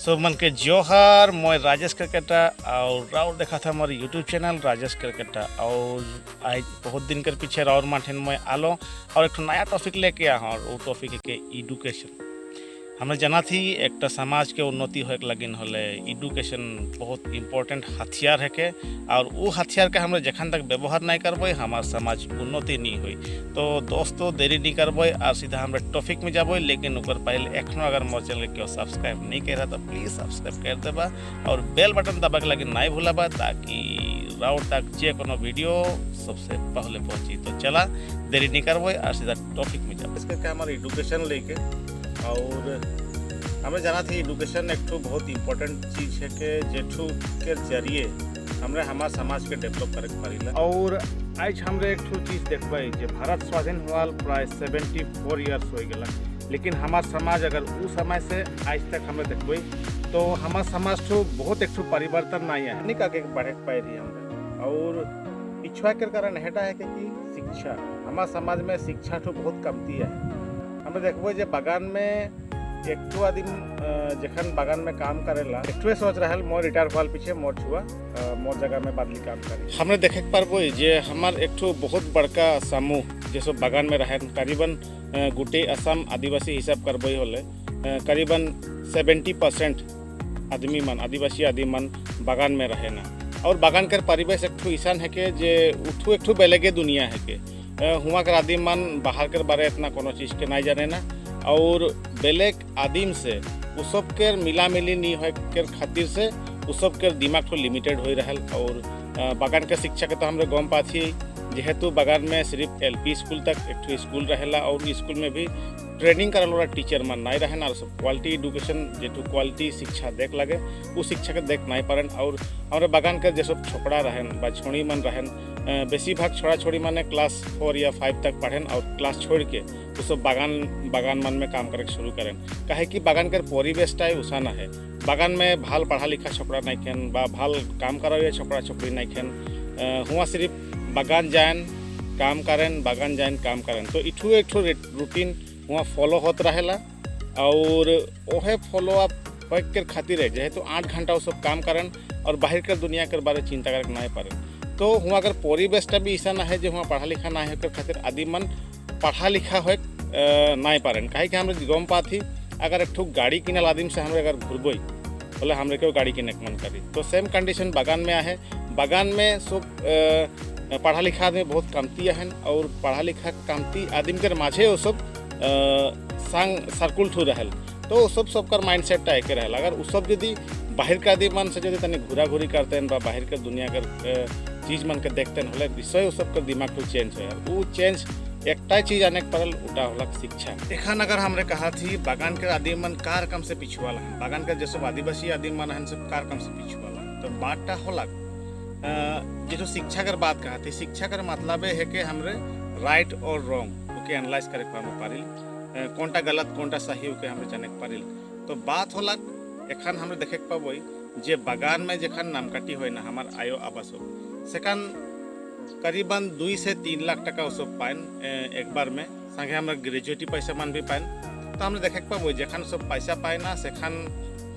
सब मन के जोहार मैं राजेश करकेटा और राउर देखा था हमारे यूट्यूब चैनल राजेश करकेटा। और आज बहुत दिन कर पीछे राउर माठन में आलो और एक नया टॉपिक लेके आया और वो टॉपिक है कि एडुकेशन। हमें जाना थी एक समाज के उन्नति हो लगिन होले एडुकेशन बहुत इम्पोर्टेंट हथियार है के, और वो हथियार के हमें जखन तक व्यवहार नहीं करबे हमार समाज उन्नति नहीं हुई। तो दोस्तों देरी नहीं करबे और सीधा हमारे टॉपिक में जाबे, लेकिन ऊपर पहले एखनो अगर मोर चैनल के सब्सक्राइब नहीं करा तो प्लीज़ सब्सक्राइब कर देबा और बेल बटन दबा के लगे नहीं भूलाबा ताकि राउर तक जे कोनो वीडियो सबसे पहले पहुँची। तो चला देरी नहीं करबे और सीधा टॉपिक में जाबे। इसके हमारे एडुकेशन लेके और हमें जाना थी एडुकेशन एक तो बहुत इम्पोर्टेंट चीज़ है कि जेठू के जरिए हमरे हमारे समाज के डेवलप करे पारिला। और आज हमरे एक तो चीज़ देखबे जे भारत स्वाधीन हुआ प्राय 74 ईयर्स हो गया, लेकिन हमार समाज अगर उस समय से आज तक हमें देखबे तो हमार समाज तो बहुत एक परिवर्तन नहीं है, नहीं का बढ़े पाए रही हमें। और पिछुआ के कारण हेटा है कि शिक्षा हमारे समाज में शिक्षा तो बहुत कमती है। हमें देखबे जे बागान में एक तो आदमी जखन बागान में काम करेला एक तो सोच रहा है मोर रिटायर हुआ पीछे मोर छुआ मोर जगह में बदली काम करे। हमने देखे पारबो जे हमार एक तो बहुत बड़का समूह जैसे बागान में रहे करीबन गुटे असम आदिवासी हिसाब करबे होले करीबन 70% आदमी मन आदिवासी आदमी मन बागान में रहे ना। और बागान कर परिवेश एक तो ईसान है के जे उठू एक तो बेलेगे दुनिया है के हुआ कर आदिम मन बाहर कर बारे इतना कोनो चीज़ के नहीं जाने ना। और बेलेग आदिम से उ सब के मिला मिली नहीं हो के खातिर से उ सब के दिमाग तो लिमिटेड हो रहल। और बागान के शिक्षा के तो हमरे गम पाथी जेहेतु बागान में सिर्फ LP स्कूल तक एक स्कूल रहेला और स्कूल में भी ट्रेनिंग करल वाला टीचर मन नहीं रहेन और सब क्वालिटी एडुकेशन जेटू क्वालिटी शिक्षा देख लगे वो शिक्षा के देख नहीं पारन। और हमारे बागान के जैसे छोकरा रहेन बा छोड़ी मन रहेन बेसी भाग छोड़ा छोड़ी माने क्लास 4 या 5 तक पढ़ेन और क्लास छोड़ के वो सब बागान मन में काम करे शुरू करें। काहे कि बागान के परिवेशटाई उसाना है। बागान में भाल पढ़ा लिखा छोकरा नहीं खेन बा भाल काम करा छोकरा छोकरी नहीं खेन हुआ सिर्फ बागान जान काम करें बागान जान काम करें। तो इठू एक रूटीन वहाँ फॉलो होत रहेला और ओहे फॉलो अप के खातिर है जेहेतु 8 घंटा वो सब काम करें और बाहर के दुनिया के बारे चिंता करके नहीं पारे। तो हुआ अगर परिवेशटा भी ऐसा ना है जो वहाँ पढ़ा लिखा ना हो खातिर आदि मन पढ़ा लिखा हो नहीं पारें। काहे कि हमें गम पाथी अगर एक गाड़ी किनल आदमी से हमें अगर घुरबई बोले हमें क्यों गाड़ी किने मन करी। तो सेम कंडीशन बागान में आहे। बागान में सब पढ़ा लिखा आदमी बहुत कमती है और पढ़ा लिखा कमती आदमी के माझे वो सब संग सर्कुल ठू रहल। तो वो सबकर माइंडसेट एक रहल। अगर वो सब यदि बाहर के आदमी मन से यदि तनी घूरा घूरी करते हैं बाहर के दुनिया के चीज़ मन के देखते हैं होले विषय वो सबका दिमाग तो चेंज है। वो चेंज एकटा चीज़ आने के परल उल्टा होला शिक्षा। एखन अगर हमरे कहा थी बागान के आदमी मन कार कम से पिछुआला है बागान के जैसे आदिवासी आदमी मन है सब कार कम से पिछुआला। तो बातटा होला जो शिक्षा कर बात कहा थी शिक्षा कर मतलब है कि हमरे राइट और रॉन्ग ओके एनालाइज करे पारिल कौनटा गलत कौनटा सही ओके हमरे जाने पारिल। तो बात होला एखन हमरे देखे पाबई जे बागान में जखन नामकाटी हो ना हमार आयो आवास हो सेखन करीबन 2 से 3 लाख टका वो सब पाइन एक बार में संगे हमारे ग्रेजुएटी पैसा मान भी पाइन। तो हमने देखे पाबो जखन सब पैसा पाए ना सेखन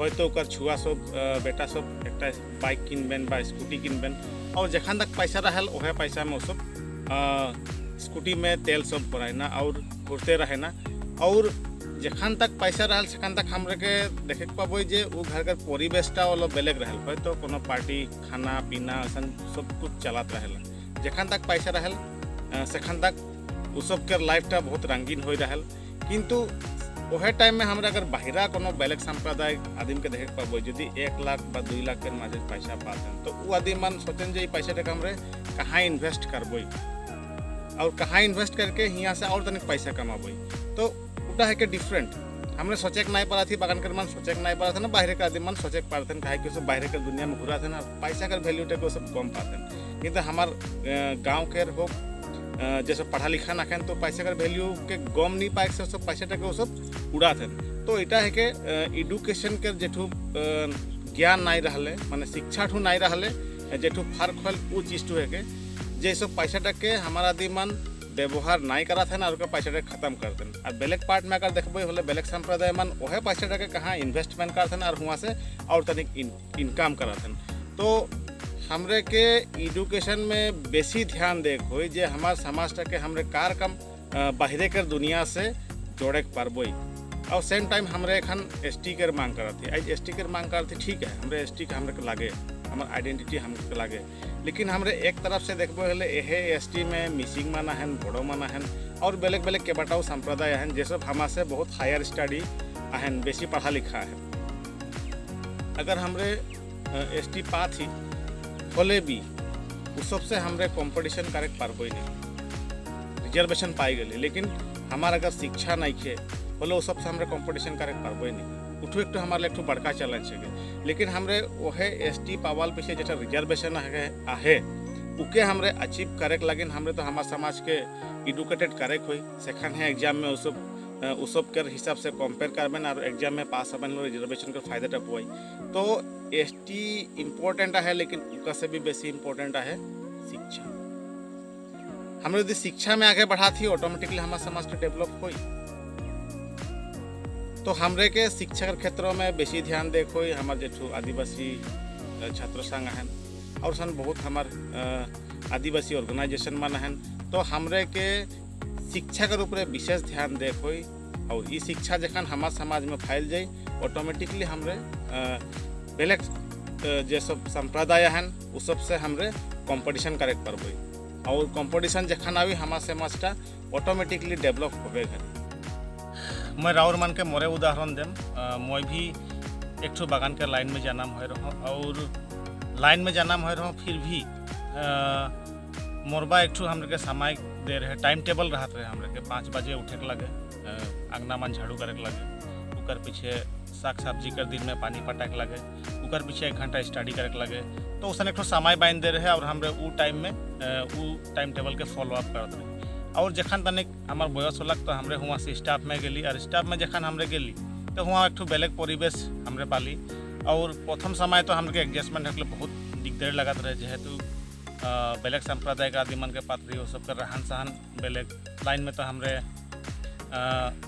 हयतो ओकर छुआ सब बेटा सब एक बाइक किनबेन बा स्कूटी किनबेन और जखन तक पैसा रहल ओहे पैसा में वो सब स्कूटी में तेल सब भराए ना और घूरते रहे ना। और जखन तक पैसा रहल सेखन तक हमरे के देखे पाबो जे वो घर के परिवेशटा वाला बेलेग रहल हयतो कोनो पार्टी खाना पीना ऐसा सब कुछ चलत रहेला। जखन तक पैसा रहल सेखन तक उ सब के लाइफटा बहुत रंगीन हो रहल। किंतु ओहे टाइम में हमरा अगर बाहरा कोनो बेलेग संप्रदाय आदमी के देखे पाबो यदि 1 लाख बा 2 लाख के माजे पैसा पाते तो वो आदमी मन सोचें जे पैसा टा हमरे कहाँ इन्वेस्ट करबो और कहाँ इन्वेस्ट करके यहाँ से और तनिक पैसा कमाबो। तो उटा है कि डिफरेंट हमने सोचे नहीं पड़ा थी बागान कर मन सोचे नहीं पड़ा था ना बाहर के आदमी मन सोचे पाते हैं। काहे कि सब बाहर के दुनिया में घुरा थे ना पैसा कर वैल्यू टे को सब कम पाते हैं। किंतु हमार गाँव के हो जैसे पढ़ा लिखा ना खेन तो पैसा कर वैल्यू के गम नहीं पाए से सब पैसा टे सब उड़ा थे। तो इटा है कि एडुकेशन के जेठू ज्ञान नहीं रहले माने शिक्षा ठू नहीं रहले जेठू फर्क हल वो चीज़ टू है कि जे सब पैसा टे हमारा आदमी मन व्यवहार नाई करा थे और पैसा खत्म कर दें। और बेलेग पार्ट में अगर देखबे होले बेलेग संप्रदाय मन वह पैसा के कहाँ इन्वेस्टमेंट करते और वहाँ से और तनिक इनकम कराते। तो हमरे के एजुकेशन में बेसी ध्यान देख हो जे हमार समाज के हमरे कार्यक्रम बाहरे कर दुनिया से जोड़े पारबई। और सेम टाइम हमरे एखन एसटी के मांग करती आज एसटी के मांग करती ठीक है हमरे एसटी के हमरे लागे हमार आइडेंटिटी हमके लागे। लेकिन हमरे एक तरफ से देखबो हले एहे एसटी में मिसिंग माना है बड़ो माना है और बेलेग बेलेग के बटाओ संप्रदाय हैं जे सब हमारे से बहुत हायर स्टडी आहन बेसी पढ़ा लिखा है। अगर हमरे एसटी पाथ ही होले भी उस सबसे हमरे कंपटीशन करे पारबो नहीं रिजर्वेशन पाई गए। लेकिन हमार अगर शिक्षा नहीं खे बोले वो सबसे हमरे कंपटीशन करे पारबो नहीं उठू एक हमारे एक बड़का चैलेंज है। लेकिन हमरे वह एसटी पावाल पीछे जो रिजर्वेशन आहे उके हमरे अचीव करे लगे हमरे तो हमारे समाज के एडुकेटेड करे हुई सेखान है एग्जाम में उस सब के हिसाब से कंपेयर करबेन और एग्जाम में पास हबेन रिजर्वेशन के फायदा टपुआई। तो एसटी इम्पोर्टेंट है लेकिन उका से भी बेसी इम्पोर्टेंट है शिक्षा। हमरे यदि शिक्षा में आगे बढ़ा थी ऑटोमेटिकली हमारे समाज के डेवलप हुई। तो हमरे के शिक्षा के क्षेत्रों में बेसी ध्यान देखो हमारे जो आदिवासी छात्र संघ हैं और सन बहुत हमार आदिवासी ऑर्गेनाइजेशन मन हैं। तो हमरे के शिक्षा के ऊपर विशेष ध्यान देखो और ये शिक्षा जखन हमारे समाज में फैल जाए ऑटोमेटिकली हमरे बेलेग जे सब संप्रदाय हैं उस सब से हमरे कंपटीशन करे पारबे और कंपटीशन जखन आवी हमारे समाजटा ऑटोमेटिकली डेवलप होबे। मैं राउर मन के मोरे उदाहरण देम मैं भी एक ठो बागान के लाइन में जन्म हो रहा और लाइन में जन्म हो रहा फिर भी मोरबा एक ठो हमरे के समय दे रहे टाइम टेबल रहते रहे हमरे के 5 बजे उठे के लगे अंगना मन झाड़ू करे के लगे उकर पीछे साग सब्जी कर दिन में पानी पटाए के लगे उकर पीछे 1 घंटा स्टडी करे के लगे। तो उसन एक ठो समय बांध दे रहे और हमरे उ टाइम में उ टाइम टेबल के फॉलो अप करते रहे। और जखन तनिक हमार बयस होलक तो हमरे हुआ से स्टाफ में गेली और स्टाफ में जखन हमरे गेली तो हुआ एक बेलेग परिवेश हमरे पाली और प्रथम समय तो हमरे एडजस्टमेंट होके बहुत दिक्कत लगत रहे जेहेतु बेलेग संप्रदाय का आदि मन के पात्र वो सब रहन सहन बेलेग लाइन में तो हमरे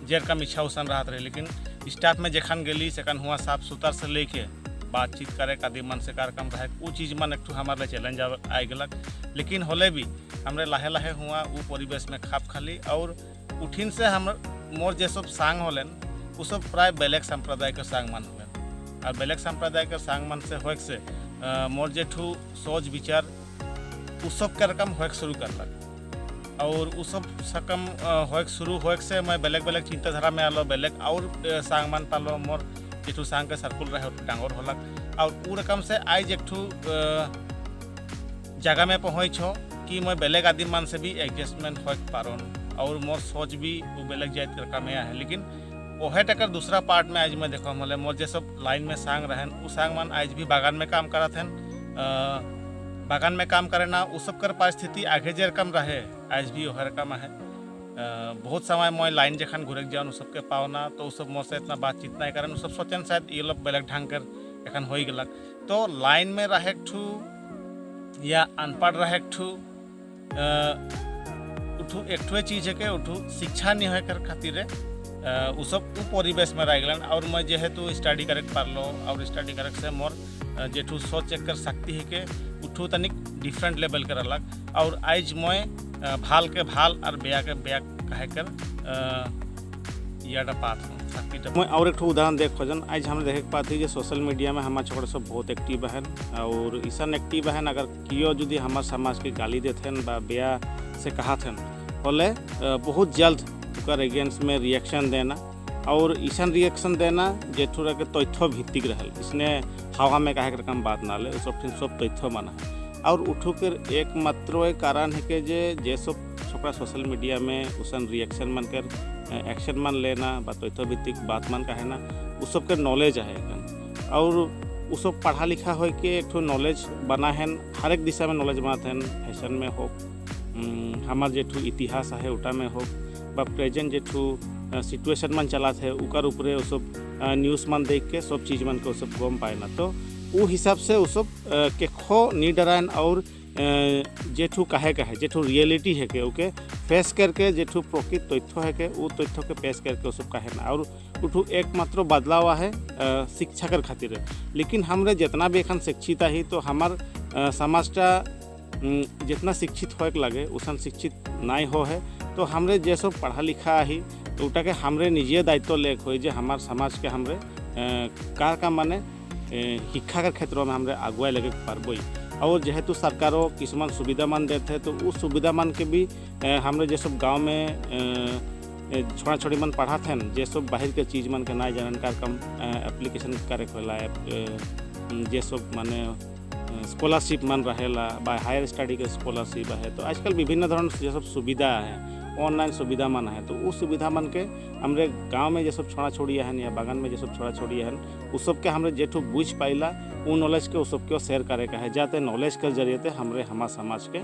जेर कम इच्छा उसन रहत रहे। लेकिन स्टाफ में जखन गेली सेकन हुआ साफ सुथर से लेके बातचीत करे आदि मन से कार्यक्रम रहे वो चीज़ मन एक हमारे चैलेंज आ गलक। लेकिन होले भी हमरे लाहे लाहे हुआ वो परिवेश में खाप खाली और उठिन से हम मोर जे सब सांग होलन वो सब प्राय बेलेग संप्रदाय के सांग मन होलन और बेलेग संप्रदाय के सांग मन से होक से मोर जेठू सोच विचार उस सब कार्यक्रम होक शुरू करलक और उस सब सकम होक शुरू होक से मैं बेलेग बेलेग चिंताधारा में आलो बेलेग और सांग मन पालो मोर जेठू सांग के सर्कुल रहे डांगर होलक और उ रकम से आज एक जगह में पहुँच हो कि मैं बेलेग आदि मन से भी एडजस्टमेंट हो पारन और मोर सोच भी वो बेलेग जात कर कमे है। लेकिन वह टकर दूसरा पार्ट में आज मैं देखो मोले मोर जे सब लाइन में सांग रहन वो सांग मन आज भी बागान में काम करत हैं बागान में काम करे ना उस सब कर परिस्थिति आगे जे रकम रहे आज भी वह रकम है। बहुत समय मैं लाइन जखन घुरे जाऊन उस सबके पावना तो उस सब मोर से इतना बातचीत नहीं करन उस सब सोचन शायद ये लोग बेलेग ढंग कर एखन हो गलक। तो लाइन में रहे ठू या अनपढ़ रहे ठू उठू एक चीज़ है कि उठू शिक्षा नहीं हो कर खातिर उ सब परिवेश में रह गलन और मैं जेहेतु स्टडी करे पारलो और स्टडी करे से मोर जेठू सोच कर सकती है कि उठू तनिक डिफरेंट लेवल कर अलग और आज मैं भाल के भाल और ब्या के ब्या कहे कर याडा पात हूँ। मैं और एक उदाहरण देख खोजन आज हम देखे पाती जो सोशल मीडिया में हमारे छोटे सब बहुत एक्टिव है और ईसन एक्टिव है अगर कियो जुदी हमारे समाज के गाली देते हैं ब्या से कहा थे बोले बहुत जल्द उकर अगेंस्ट में रिएक्शन देना और ईसन रिएक्शन देना जेठूरा के तथ्य भित्तिक रहल इसने हवा में कहे रकम बात ना ले सब तथ्य माना है और उठू कर एकमात्र कारण है कि जे सब छोकरा सोशल मीडिया में उसन रिएक्शन मन कर एक्शन मन लेना तथ्य भित्तिक बात मन कहे ना उस सब के नॉलेज है और उस सब पढ़ा लिखा हो कि एक नॉलेज बना है हर एक दिशा में नॉलेज बनाते हैं फैशन में हो हमार जेठू इतिहास है उटा में हो प्रेजेंट जेठू सिचुएशन मन चला थे उकर ऊपरे वो सब न्यूज़ मन देख के सब चीज़ मन को सब गम पाए ना। तो वो हिसाब से वो सब के खो नहीं डरान और जेठू काहे का है जेठू रियलिटी है के ओके फेस करके जेठू प्रकृत तथ्य है के वो तथ्य के पेश करके सब काहे ना और उठू एकमात्र बदलाव है शिक्षा कर खातिर लेकिन हमरे जितना भी एखन शिक्षित ही तो हमार समाजटा जितना शिक्षित होए लगे उसन शिक्षित नहीं हो है तो हमरे जे सब पढ़ा लिखा ही तो उटा के हमरे निजे दायित्व लेक हो जे हमार समाज के हमरे का माने शिक्षा के क्षेत्र में हमरे आगुआ लगे पारबई और जेहेतु सरकारों किसमान सुविधा मान देते हैं तो उस सुविधा मान के भी हमरे जे सब गाँव में छोड़ा छोड़ी मन पढ़ा थे जे सब बाहर के चीज़ मन के ना जानकार कम एप्लीकेशन करे खोला जे सब माने स्कॉलरशिप मन रहेला बा हायर स्टडी के स्कॉलरशिप है तो आजकल विभिन्न धरण जे सब सुविधा है ऑनलाइन सुविधा मन है तो उस सुविधा मन के हमरे गांव में जे सब छोड़ा छोड़ी हन या बागान में जे सब छोड़ा छोड़ी हन उस सब के हमरे जेठू बुझ पाइला वो नॉलेज के उस सब के शेयर करे का है जाते नॉलेज के जरिए हमरे हमार समाज के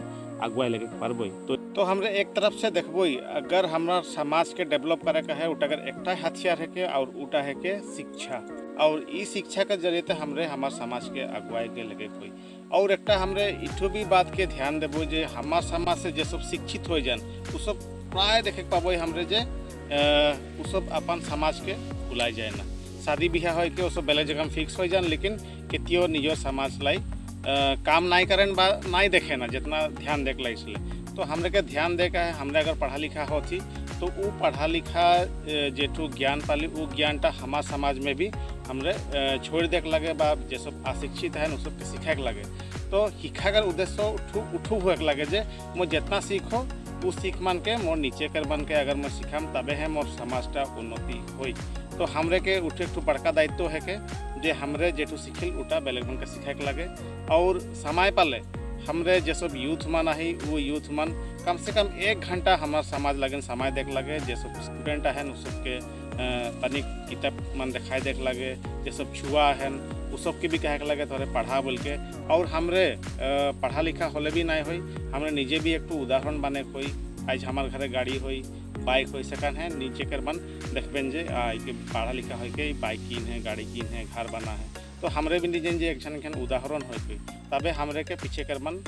अगुवाई लगे पारबई तो हमरे एक तरफ से देखबई अगर हमारा समाज के डेवलप करे का है उटा अगर एकटा हथियार है के और उटा है के शिक्षा और ई शिक्षा के जरिए हमरे हमार समाज के अगुवाई के लगे कोई और एकटा हमरे इठो भी बात के ध्यान देबो जे हमार समाज से जे सब शिक्षित हो जान उ सब प्राय देखे पाबो हमरे जे उ सब अपन समाज के बुलाई जाए ना शादी बियाह हो के उ सब बेले जगह फिक्स हो जान लेकिन केतियो निजो समाज लाई काम नहीं करें बा नहीं देखे ना जितना ध्यान देख ला इसलिए तो हमरे के ध्यान दे का है हमरे अगर पढ़ा लिखा होती तो वो पढ़ा लिखा जेठू ज्ञान पाली वो ज्ञानटा हमार समाज में भी हमरे छोड़ देख लगे बा जे सब अशिक्षित है उस सबके सीखे लगे तो शिक्षा का उद्देश्य उठू हुए लगे जे मैं जितना सीखो वो सीख मान के मोर नीचे कर बन के अगर मैं सीखम तबे है मोर समाजटा उन्नति हुई तो हमरे के उठे एक बड़का दायित्व है के जे हमरे जेठू सीखिल उटा बेलेग मन के सीखे लगे और समय पाले हमरे जे सब यूथ मन आई वो यूथ मन कम से कम 1 घंटा हमार समाज लगन समय देख लगे जे सब स्टूडेंट है उस सबके तनी किताब मन दिखाई देख लगे जे सब छुआ है उस सब के भी कहे लगे थोड़े पढ़ा बोल के और हमरे पढ़ा लिखा होले भी नहीं हुई हमरे निजे भी एक उदाहरण बने कोई आज हमारे घरे गाड़ी हुई बाइक हो सेकंड है नीचे कर बन देखबें जे पढ़ा लिखा हो के बाइक कीन है गाड़ी कीन है घर बना है तो हमरे भी निजे जे एक उदाहरण हो तबे हमरे के पीछे कर बन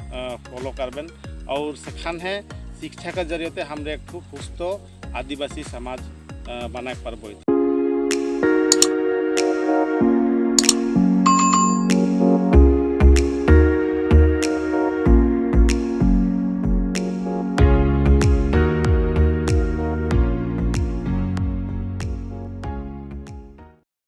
फॉलो करबें और सेखान है शिक्षा के जरिए हमरे एक सुस्थ आदिवासी समाज बनाए पारबई।